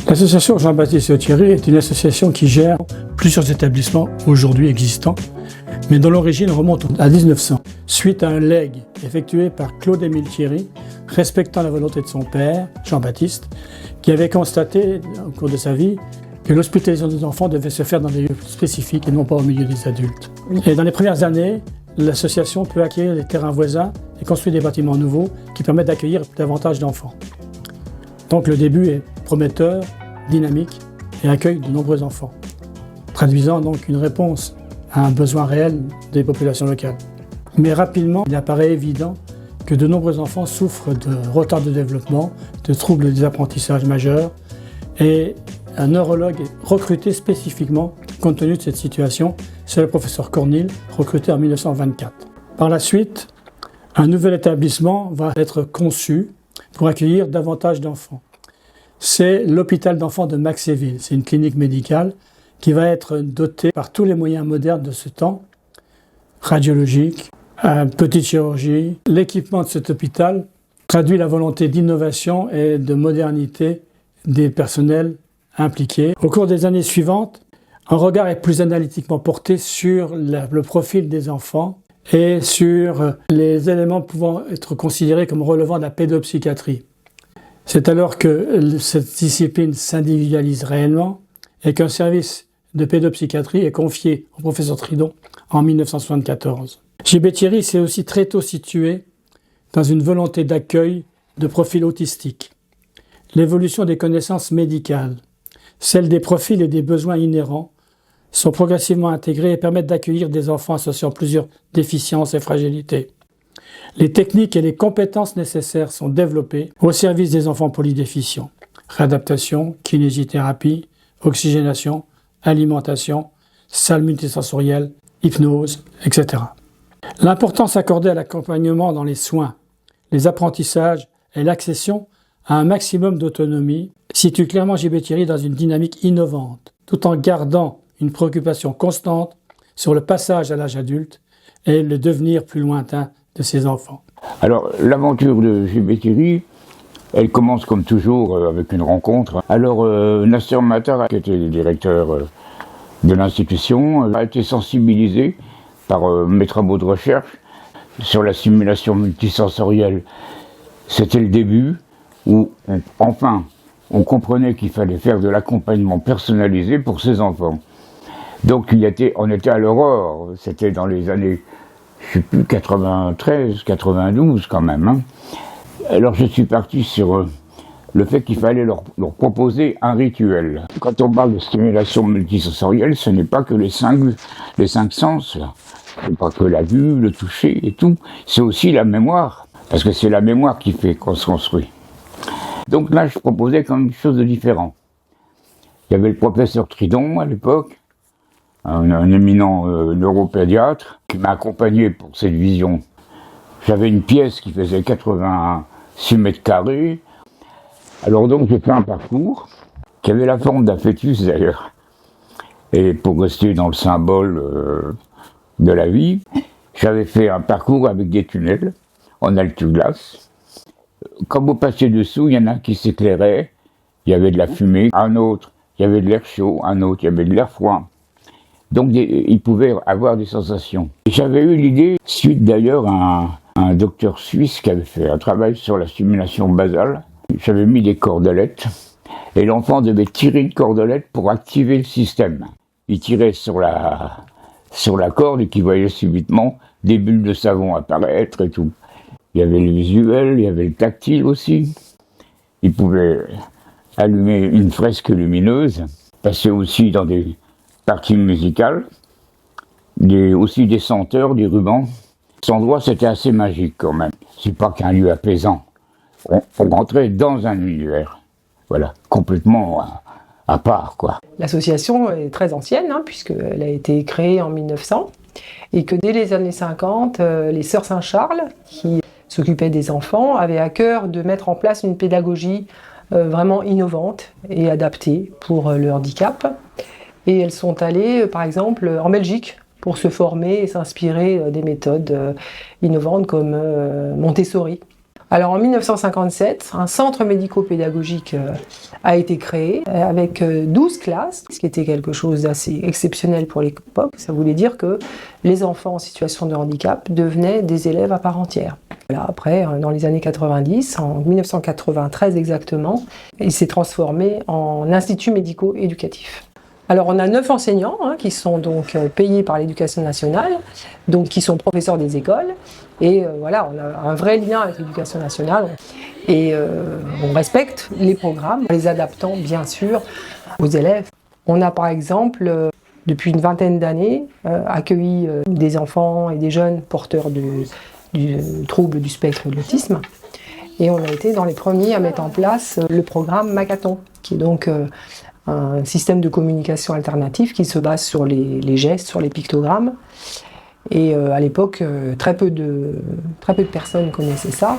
L'association Jean-Baptiste Thierry est une association qui gère plusieurs établissements aujourd'hui existants, mais dont l'origine remonte à 1900, suite à un legs effectué par Claude-Émile Thierry, respectant la volonté de son père, Jean-Baptiste, qui avait constaté au cours de sa vie que l'hospitalisation des enfants devait se faire dans des lieux spécifiques et non pas au milieu des adultes. Et dans les premières années, l'association peut acquérir des terrains voisins et construire des bâtiments nouveaux qui permettent d'accueillir davantage d'enfants. Donc le début est prometteur, dynamique et accueille de nombreux enfants, traduisant donc une réponse à un besoin réel des populations locales. Mais rapidement, il apparaît évident que de nombreux enfants souffrent de retard de développement, de troubles des apprentissages majeurs, et un neurologue est recruté spécifiquement compte tenu de cette situation, c'est le professeur Cornille, recruté en 1924. Par la suite, un nouvel établissement va être conçu pour accueillir davantage d'enfants. C'est l'hôpital d'enfants de Maxéville. C'est une clinique médicale qui va être dotée par tous les moyens modernes de ce temps, radiologique, petite chirurgie. L'équipement de cet hôpital traduit la volonté d'innovation et de modernité des personnels impliqués. Au cours des années suivantes, un regard est plus analytiquement porté sur le profil des enfants et sur les éléments pouvant être considérés comme relevant de la pédopsychiatrie. C'est alors que cette discipline s'individualise réellement et qu'un service de pédopsychiatrie est confié au professeur Tridon en 1974. J.B. Thierry s'est aussi très tôt situé dans une volonté d'accueil de profils autistiques. L'évolution des connaissances médicales, celle des profils et des besoins inhérents, sont progressivement intégrées et permettent d'accueillir des enfants associant plusieurs déficiences et fragilités. Les techniques et les compétences nécessaires sont développées au service des enfants polydéficients. Réadaptation, kinésithérapie, oxygénation, alimentation, salle multisensorielle, hypnose, etc. L'importance accordée à l'accompagnement dans les soins, les apprentissages et l'accession à un maximum d'autonomie situe clairement J.B. Thierry dans une dynamique innovante, tout en gardant une préoccupation constante sur le passage à l'âge adulte et le devenir plus lointain de ses enfants. Alors, l'aventure de J.B. Thierry, elle commence comme toujours avec une rencontre. Alors, Nasser Matar, qui était le directeur de l'institution, a été sensibilisé par mes travaux de recherche sur la simulation multisensorielle. C'était le début où, enfin, on comprenait qu'il fallait faire de l'accompagnement personnalisé pour ses enfants. Donc, on était à l'aurore, c'était dans les années, je sais plus, 93, 92 quand même. Hein. Alors, je suis parti sur le fait qu'il fallait leur proposer un rituel. Quand on parle de stimulation multisensorielle, ce n'est pas que les cinq sens, là. C'est pas que la vue, le toucher et tout, c'est aussi la mémoire, parce que c'est la mémoire qui fait qu'on se construit. Donc là, je proposais quand même quelque chose de différent. Il y avait le professeur Tridon à l'époque, un éminent neuropédiatre, qui m'a accompagné pour cette vision. J'avais une pièce qui faisait 86 mètres carrés. Alors donc, j'ai fait un parcours qui avait la forme d'un fœtus d'ailleurs. Et pour rester dans le symbole de la vie, j'avais fait un parcours avec des tunnels en altu-glace. Quand vous passiez dessous, il y en a un qui s'éclairait, il y avait de la fumée, un autre, il y avait de l'air chaud, un autre, il y avait de l'air froid. Donc il pouvait avoir des sensations. J'avais eu l'idée, suite d'ailleurs à un docteur suisse qui avait fait un travail sur la stimulation basale. J'avais mis des cordelettes, et l'enfant devait tirer une cordelette pour activer le système. Il tirait sur la corde et qu'il voyait subitement des bulles de savon apparaître et tout. Il y avait le visuel, il y avait le tactile aussi. Il pouvait allumer une fresque lumineuse, passer aussi dans des parties musicales, aussi des senteurs, des rubans. Cet endroit, c'était assez magique quand même. C'est pas qu'un lieu apaisant. On rentrait dans un univers, voilà, complètement à part, quoi. L'association est très ancienne, hein, puisqu'elle a été créée en 1900, et que dès les années 50, les Sœurs Saint-Charles, qui s'occupaient des enfants, avaient à cœur de mettre en place une pédagogie vraiment innovante et adaptée pour le handicap. Et elles sont allées, par exemple, en Belgique, pour se former et s'inspirer des méthodes innovantes comme Montessori. Alors en 1957, un centre médico-pédagogique a été créé avec 12 classes, ce qui était quelque chose d'assez exceptionnel pour l'époque. Ça voulait dire que les enfants en situation de handicap devenaient des élèves à part entière. Là, après, dans les années 90, en 1993 exactement, il s'est transformé en institut médico-éducatif. Alors on a 9 enseignants qui sont donc payés par l'Éducation nationale, donc qui sont professeurs des écoles. Et voilà, on a un vrai lien avec l'Éducation nationale et on respecte les programmes, en les adaptant bien sûr aux élèves. On a par exemple, depuis une vingtaine d'années, accueilli des enfants et des jeunes porteurs du trouble du spectre de l'autisme. Et on a été dans les premiers à mettre en place le programme Macathon, qui est donc un système de communication alternatif qui se base sur les gestes, sur les pictogrammes. Et à l'époque, très peu de personnes connaissaient ça.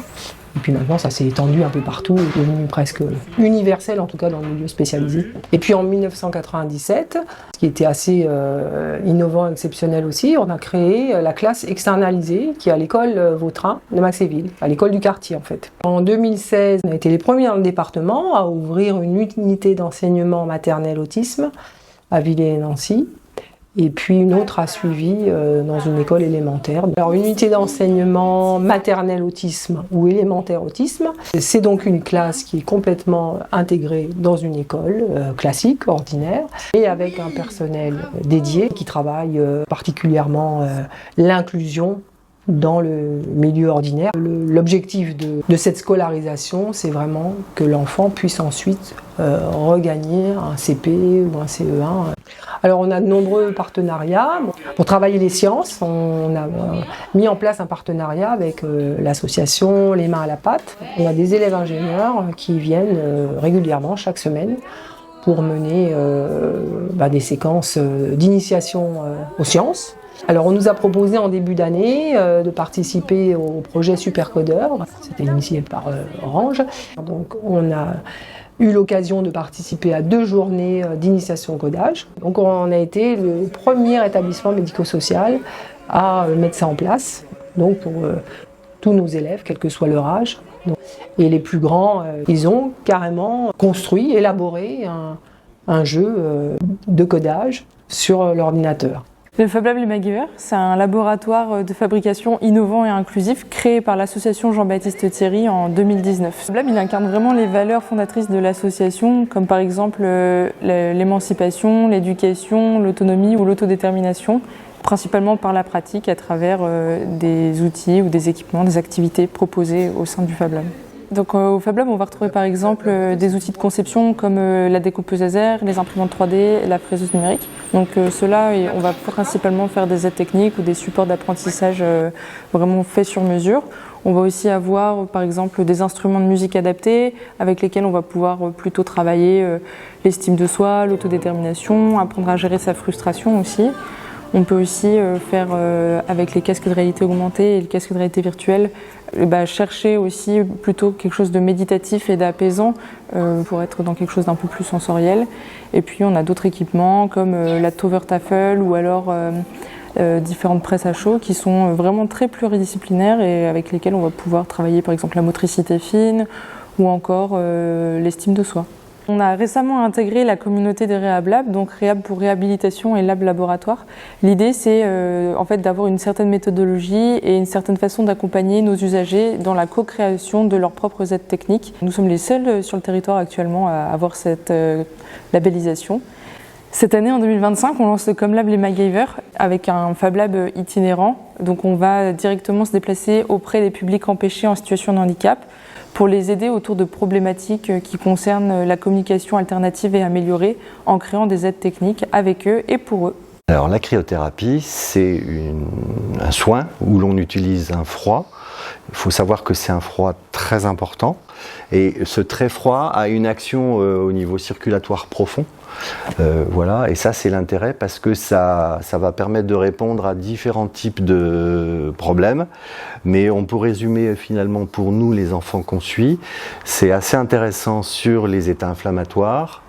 Et puis maintenant, ça s'est étendu un peu partout, est devenu presque universel, en tout cas dans le milieu spécialisé. Et puis en 1997, ce qui était assez innovant, exceptionnel aussi, on a créé la classe externalisée qui est à l'école Vautrin de Maxéville, à l'école du quartier en fait. En 2016, on a été les premiers dans le département à ouvrir une unité d'enseignement maternel autisme à Villers-et-Nancy. Et puis une autre a suivi dans une école élémentaire. Alors une unité d'enseignement maternel autisme ou élémentaire autisme, c'est donc une classe qui est complètement intégrée dans une école classique, ordinaire, et avec un personnel dédié qui travaille particulièrement l'inclusion dans le milieu ordinaire. L'objectif de cette scolarisation, c'est vraiment que l'enfant puisse ensuite regagner un CP ou un CE1. Alors on a de nombreux partenariats. Pour travailler les sciences, on a mis en place un partenariat avec l'association Les Mains à la Pâte. On a des élèves ingénieurs qui viennent régulièrement, chaque semaine, pour mener des séquences d'initiation aux sciences. Alors on nous a proposé en début d'année de participer au projet Supercodeur. C'était initié par Orange. Donc on a eu l'occasion de participer à 2 journées d'initiation au codage. Donc on a été le premier établissement médico-social à mettre ça en place, donc pour tous nos élèves, quel que soit leur âge. Et les plus grands, ils ont carrément construit, élaboré un jeu de codage sur l'ordinateur. Le Fab Lab Les MacGyver, c'est un laboratoire de fabrication innovant et inclusif créé par l'association Jean-Baptiste Thierry en 2019. Le Fab Lab, il incarne vraiment les valeurs fondatrices de l'association, comme par exemple l'émancipation, l'éducation, l'autonomie ou l'autodétermination, principalement par la pratique à travers des outils ou des équipements, des activités proposées au sein du Fab Lab. Donc au Fab Lab, on va retrouver par exemple des outils de conception comme la découpeuse laser, les imprimantes 3D, la fraiseuse numérique. Donc ceux-là, on va principalement faire des aides techniques ou des supports d'apprentissage vraiment faits sur mesure. On va aussi avoir par exemple des instruments de musique adaptés avec lesquels on va pouvoir plutôt travailler l'estime de soi, l'autodétermination, apprendre à gérer sa frustration aussi. On peut aussi faire avec les casques de réalité augmentée et le casque de réalité virtuelle, chercher aussi plutôt quelque chose de méditatif et d'apaisant pour être dans quelque chose d'un peu plus sensoriel. Et puis on a d'autres équipements comme la Tover Tafel ou alors différentes presses à chaud qui sont vraiment très pluridisciplinaires et avec lesquelles on va pouvoir travailler par exemple la motricité fine ou encore l'estime de soi. On a récemment intégré la communauté des Rehab Labs, donc Rehab pour réhabilitation et Lab laboratoire. L'idée, c'est en fait d'avoir une certaine méthodologie et une certaine façon d'accompagner nos usagers dans la co-création de leurs propres aides techniques. Nous sommes les seuls sur le territoire actuellement à avoir cette labellisation. Cette année, en 2025, on lance le ComLab Les MacGyver avec un Fab Lab itinérant. Donc on va directement se déplacer auprès des publics empêchés en situation de handicap pour les aider autour de problématiques qui concernent la communication alternative et améliorée en créant des aides techniques avec eux et pour eux. Alors la cryothérapie, c'est un soin où l'on utilise un froid. Il faut savoir que c'est un froid très important et ce très froid a une action au niveau circulatoire profond. Voilà, et ça c'est l'intérêt parce que ça va permettre de répondre à différents types de problèmes, mais on peut résumer finalement pour nous les enfants qu'on suit, c'est assez intéressant sur les états inflammatoires,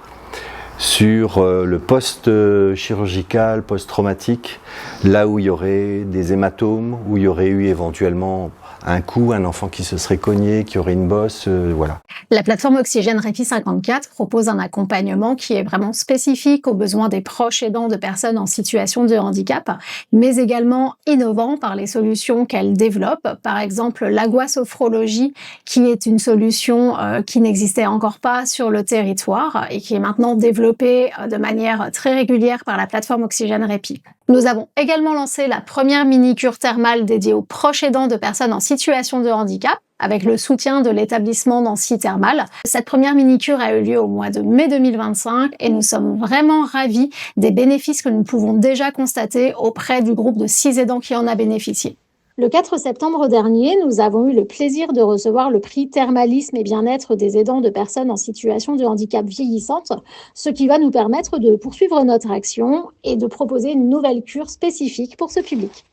sur le post-chirurgical, post-traumatique, là où il y aurait des hématomes, où il y aurait eu éventuellement un coup, un enfant qui se serait cogné, qui aurait une bosse, voilà. La plateforme Oxygène Répit 54 propose un accompagnement qui est vraiment spécifique aux besoins des proches aidants de personnes en situation de handicap, mais également innovant par les solutions qu'elle développe. Par exemple, l'aguasophrologie, qui est une solution qui n'existait encore pas sur le territoire et qui est maintenant développée de manière très régulière par la plateforme Oxygène Répit. Nous avons également lancé la première mini-cure thermale dédiée aux proches aidants de personnes en situation de handicap, avec le soutien de l'établissement Nancy Thermal. Cette première mini-cure a eu lieu au mois de mai 2025 et nous sommes vraiment ravis des bénéfices que nous pouvons déjà constater auprès du groupe de 6 aidants qui en a bénéficié. Le 4 septembre dernier, nous avons eu le plaisir de recevoir le prix Thermalisme et bien-être des aidants de personnes en situation de handicap vieillissante, ce qui va nous permettre de poursuivre notre action et de proposer une nouvelle cure spécifique pour ce public.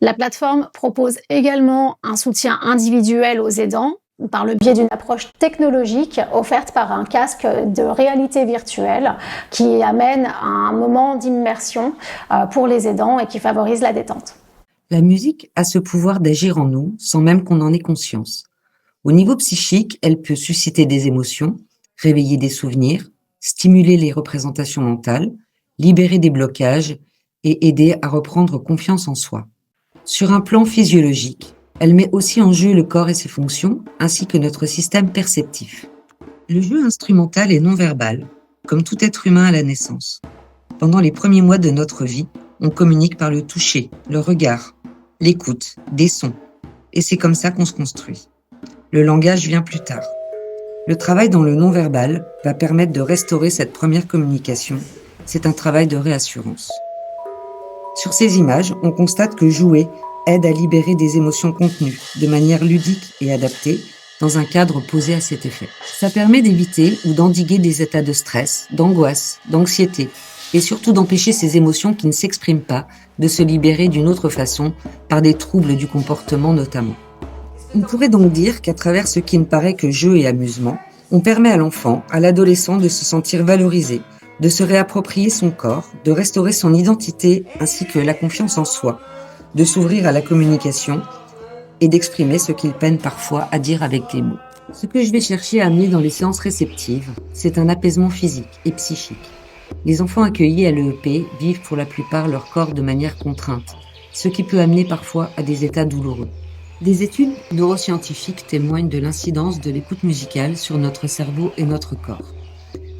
La plateforme propose également un soutien individuel aux aidants par le biais d'une approche technologique offerte par un casque de réalité virtuelle qui amène à un moment d'immersion pour les aidants et qui favorise la détente. La musique a ce pouvoir d'agir en nous sans même qu'on en ait conscience. Au niveau psychique, elle peut susciter des émotions, réveiller des souvenirs, stimuler les représentations mentales, libérer des blocages et aider à reprendre confiance en soi. Sur un plan physiologique, elle met aussi en jeu le corps et ses fonctions, ainsi que notre système perceptif. Le jeu instrumental est non-verbal, comme tout être humain à la naissance. Pendant les premiers mois de notre vie, on communique par le toucher, le regard, l'écoute, des sons. Et c'est comme ça qu'on se construit. Le langage vient plus tard. Le travail dans le non-verbal va permettre de restaurer cette première communication. C'est un travail de réassurance. Sur ces images, on constate que jouer aide à libérer des émotions contenues de manière ludique et adaptée dans un cadre posé à cet effet. Ça permet d'éviter ou d'endiguer des états de stress, d'angoisse, d'anxiété et surtout d'empêcher ces émotions qui ne s'expriment pas de se libérer d'une autre façon par des troubles du comportement notamment. On pourrait donc dire qu'à travers ce qui ne paraît que jeu et amusement, on permet à l'enfant, à l'adolescent de se sentir valorisé, de se réapproprier son corps, de restaurer son identité ainsi que la confiance en soi, de s'ouvrir à la communication et d'exprimer ce qu'il peine parfois à dire avec des mots. Ce que je vais chercher à amener dans les séances réceptives, c'est un apaisement physique et psychique. Les enfants accueillis à l'EEP vivent pour la plupart leur corps de manière contrainte, ce qui peut amener parfois à des états douloureux. Des études neuroscientifiques témoignent de l'incidence de l'écoute musicale sur notre cerveau et notre corps.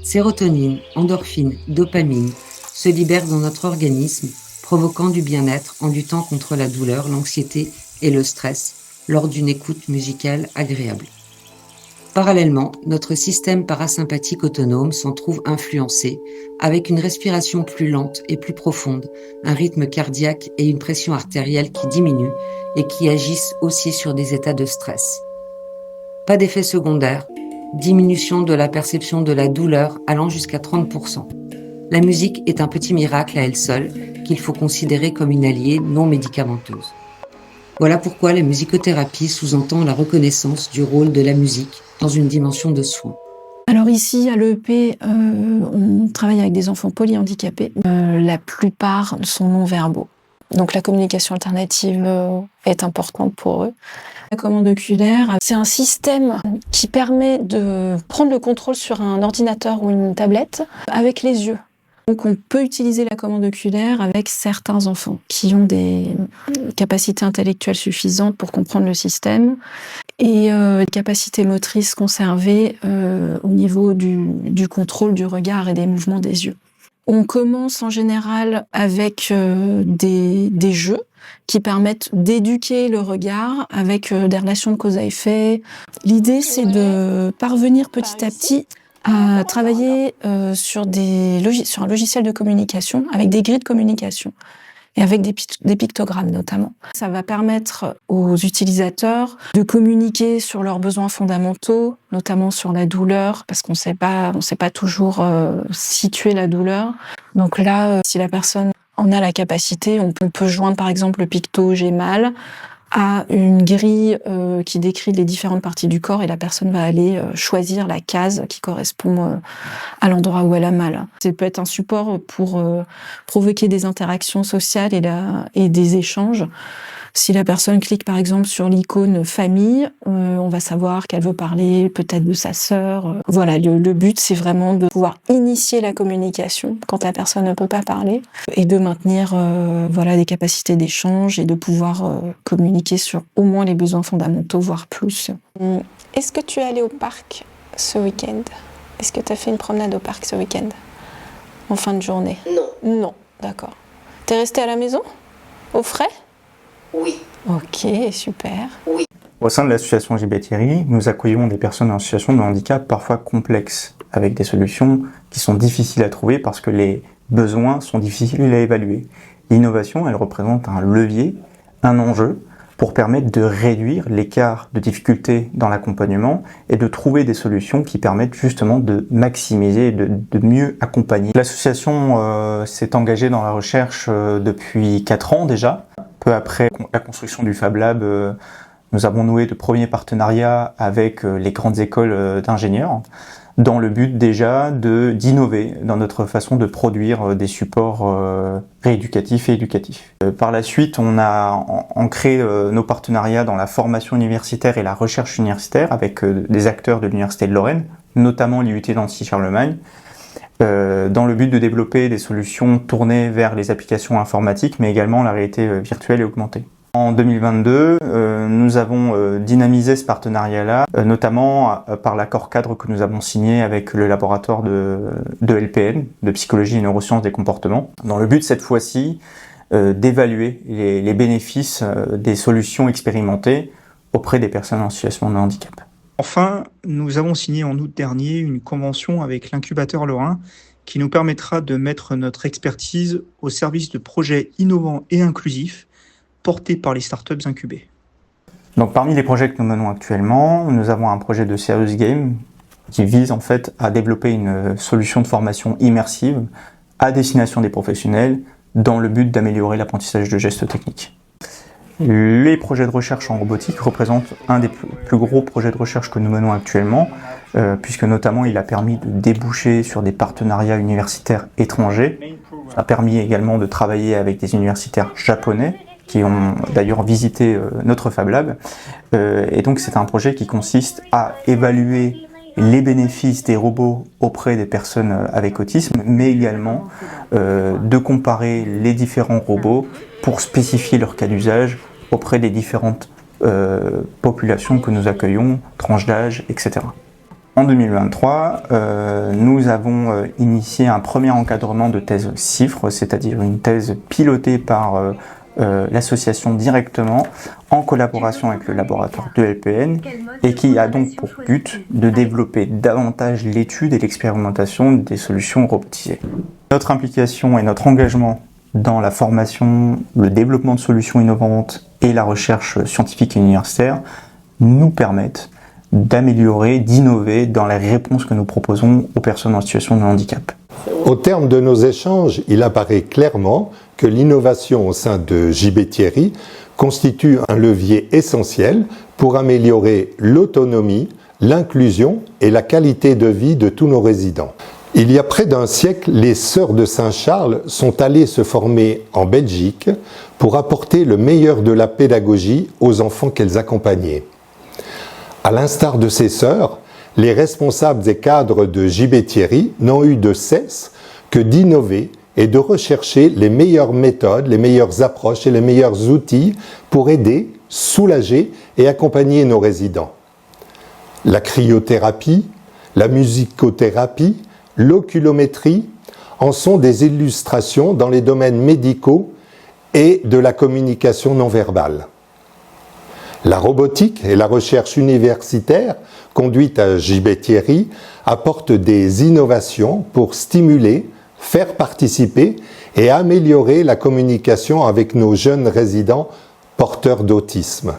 Sérotonine, endorphine, dopamine se libèrent dans notre organisme, provoquant du bien-être en luttant contre la douleur, l'anxiété et le stress lors d'une écoute musicale agréable. Parallèlement, notre système parasympathique autonome s'en trouve influencé, avec une respiration plus lente et plus profonde, un rythme cardiaque et une pression artérielle qui diminuent et qui agissent aussi sur des états de stress. Pas d'effet secondaire, diminution de la perception de la douleur allant jusqu'à 30%. La musique est un petit miracle à elle seule qu'il faut considérer comme une alliée non médicamenteuse. Voilà pourquoi la musicothérapie sous-entend la reconnaissance du rôle de la musique dans une dimension de soin. Alors ici, à l'EEP, on travaille avec des enfants polyhandicapés. La plupart sont non-verbaux. Donc la communication alternative est importante pour eux. La commande oculaire, c'est un système qui permet de prendre le contrôle sur un ordinateur ou une tablette avec les yeux. Donc on peut utiliser la commande oculaire avec certains enfants qui ont des capacités intellectuelles suffisantes pour comprendre le système et des capacités motrices conservées au niveau du contrôle du regard et des mouvements des yeux. On commence en général avec des jeux qui permettent d'éduquer le regard avec des relations de cause à effet. L'idée, c'est de parvenir petit à petit à travailler sur un logiciel de communication avec des grilles de communication et avec des pictogrammes notamment. Ça va permettre aux utilisateurs de communiquer sur leurs besoins fondamentaux, notamment sur la douleur, parce qu'on sait pas toujours situer la douleur. Donc là, si la personne en a la capacité, on peut joindre par exemple le picto « j'ai mal », a une grille qui décrit les différentes parties du corps et la personne va aller choisir la case qui correspond à l'endroit où elle a mal. Ça peut être un support pour provoquer des interactions sociales et des échanges. Si la personne clique par exemple sur l'icône famille, on va savoir qu'elle veut parler peut-être de sa sœur. Voilà, le but c'est vraiment de pouvoir initier la communication quand la personne ne peut pas parler et de maintenir voilà, des capacités d'échange et de pouvoir communiquer sur au moins les besoins fondamentaux, voire plus. Est-ce que tu es allé au parc ce week-end ? Est-ce que tu as fait une promenade au parc ce week-end ? En fin de journée ? Non. Non, d'accord. T'es resté à la maison ? Au frais ? Oui. Ok, super. Oui. Au sein de l'association JB Thierry, nous accueillons des personnes en situation de handicap parfois complexes, avec des solutions qui sont difficiles à trouver parce que les besoins sont difficiles à évaluer. L'innovation, elle représente un levier, un enjeu pour permettre de réduire l'écart de difficulté dans l'accompagnement et de trouver des solutions qui permettent justement de maximiser, de mieux accompagner. L'association s'est engagée dans la recherche depuis 4 ans déjà. Peu après la construction du Fab Lab, nous avons noué de premiers partenariats avec les grandes écoles d'ingénieurs dans le but déjà d'innover dans notre façon de produire des supports rééducatifs et éducatifs. Par la suite, on a ancré nos partenariats dans la formation universitaire et la recherche universitaire avec des acteurs de l'Université de Lorraine, notamment l'IUT Nancy-Charlemagne, dans le but de développer des solutions tournées vers les applications informatiques, mais également la réalité virtuelle et augmentée. En 2022, nous avons dynamisé ce partenariat-là, notamment par l'accord cadre que nous avons signé avec le laboratoire de LPN, de psychologie et neurosciences des comportements, dans le but cette fois-ci d'évaluer les bénéfices des solutions expérimentées auprès des personnes en situation de handicap. Enfin, nous avons signé en août dernier une convention avec l'incubateur Lorrain qui nous permettra de mettre notre expertise au service de projets innovants et inclusifs portés par les startups incubées. Donc parmi les projets que nous menons actuellement, nous avons un projet de Serious Game qui vise en fait à développer une solution de formation immersive à destination des professionnels dans le but d'améliorer l'apprentissage de gestes techniques. Les projets de recherche en robotique représentent un des plus gros projets de recherche que nous menons actuellement, puisque notamment il a permis de déboucher sur des partenariats universitaires étrangers. Ça a permis également de travailler avec des universitaires japonais qui ont d'ailleurs visité notre Fab Lab. Et donc c'est un projet qui consiste à évaluer les bénéfices des robots auprès des personnes avec autisme, mais également de comparer les différents robots pour spécifier leur cas d'usage auprès des différentes populations que nous accueillons, tranches d'âge, etc. En 2023, nous avons initié un premier encadrement de thèse CIFRE, c'est-à-dire une thèse pilotée par l'association directement en collaboration avec le laboratoire de LPN et qui a donc pour but de développer davantage l'étude et l'expérimentation des solutions robotisées. Notre implication et notre engagement dans la formation, le développement de solutions innovantes et la recherche scientifique et universitaire nous permettent d'améliorer, d'innover dans les réponses que nous proposons aux personnes en situation de handicap. Au terme de nos échanges, il apparaît clairement que l'innovation au sein de JB Thierry constitue un levier essentiel pour améliorer l'autonomie, l'inclusion et la qualité de vie de tous nos résidents. Il y a près d'un siècle, les Sœurs de Saint-Charles sont allées se former en Belgique pour apporter le meilleur de la pédagogie aux enfants qu'elles accompagnaient. À l'instar de ces sœurs, les responsables et cadres de JB Thierry n'ont eu de cesse que d'innover et de rechercher les meilleures méthodes, les meilleures approches et les meilleurs outils pour aider, soulager et accompagner nos résidents. La cryothérapie, la musicothérapie, l'oculométrie en sont des illustrations dans les domaines médicaux et de la communication non verbale. La robotique et la recherche universitaire conduite à JB Thierry apportent des innovations pour stimuler, faire participer et améliorer la communication avec nos jeunes résidents porteurs d'autisme.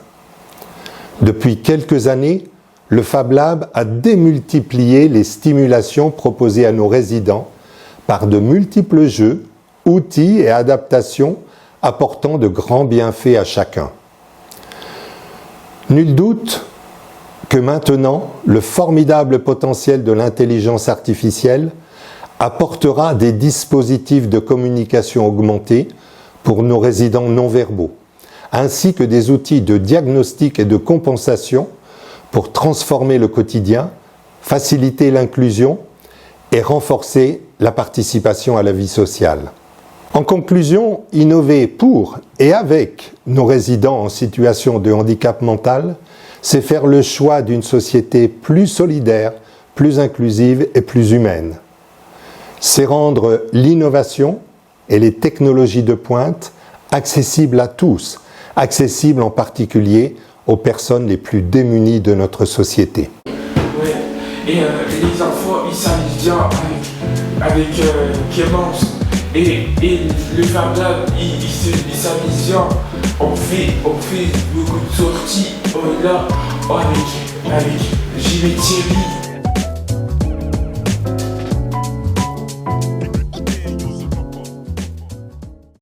Depuis quelques années, le Fab Lab a démultiplié les stimulations proposées à nos résidents par de multiples jeux, outils et adaptations apportant de grands bienfaits à chacun. Nul doute que maintenant, le formidable potentiel de l'intelligence artificielle apportera des dispositifs de communication augmentée pour nos résidents non-verbaux, ainsi que des outils de diagnostic et de compensation pour transformer le quotidien, faciliter l'inclusion et renforcer la participation à la vie sociale. En conclusion, innover pour et avec nos résidents en situation de handicap mental, c'est faire le choix d'une société plus solidaire, plus inclusive et plus humaine. C'est rendre l'innovation et les technologies de pointe accessibles à tous, accessibles en particulier aux personnes les plus démunies de notre société. Ouais. Et les enfants, ils s'amusent bien avec Clémence. Et le Fab Lab, il s'amuse bien. On fait beaucoup de sorties là avec JB Thierry.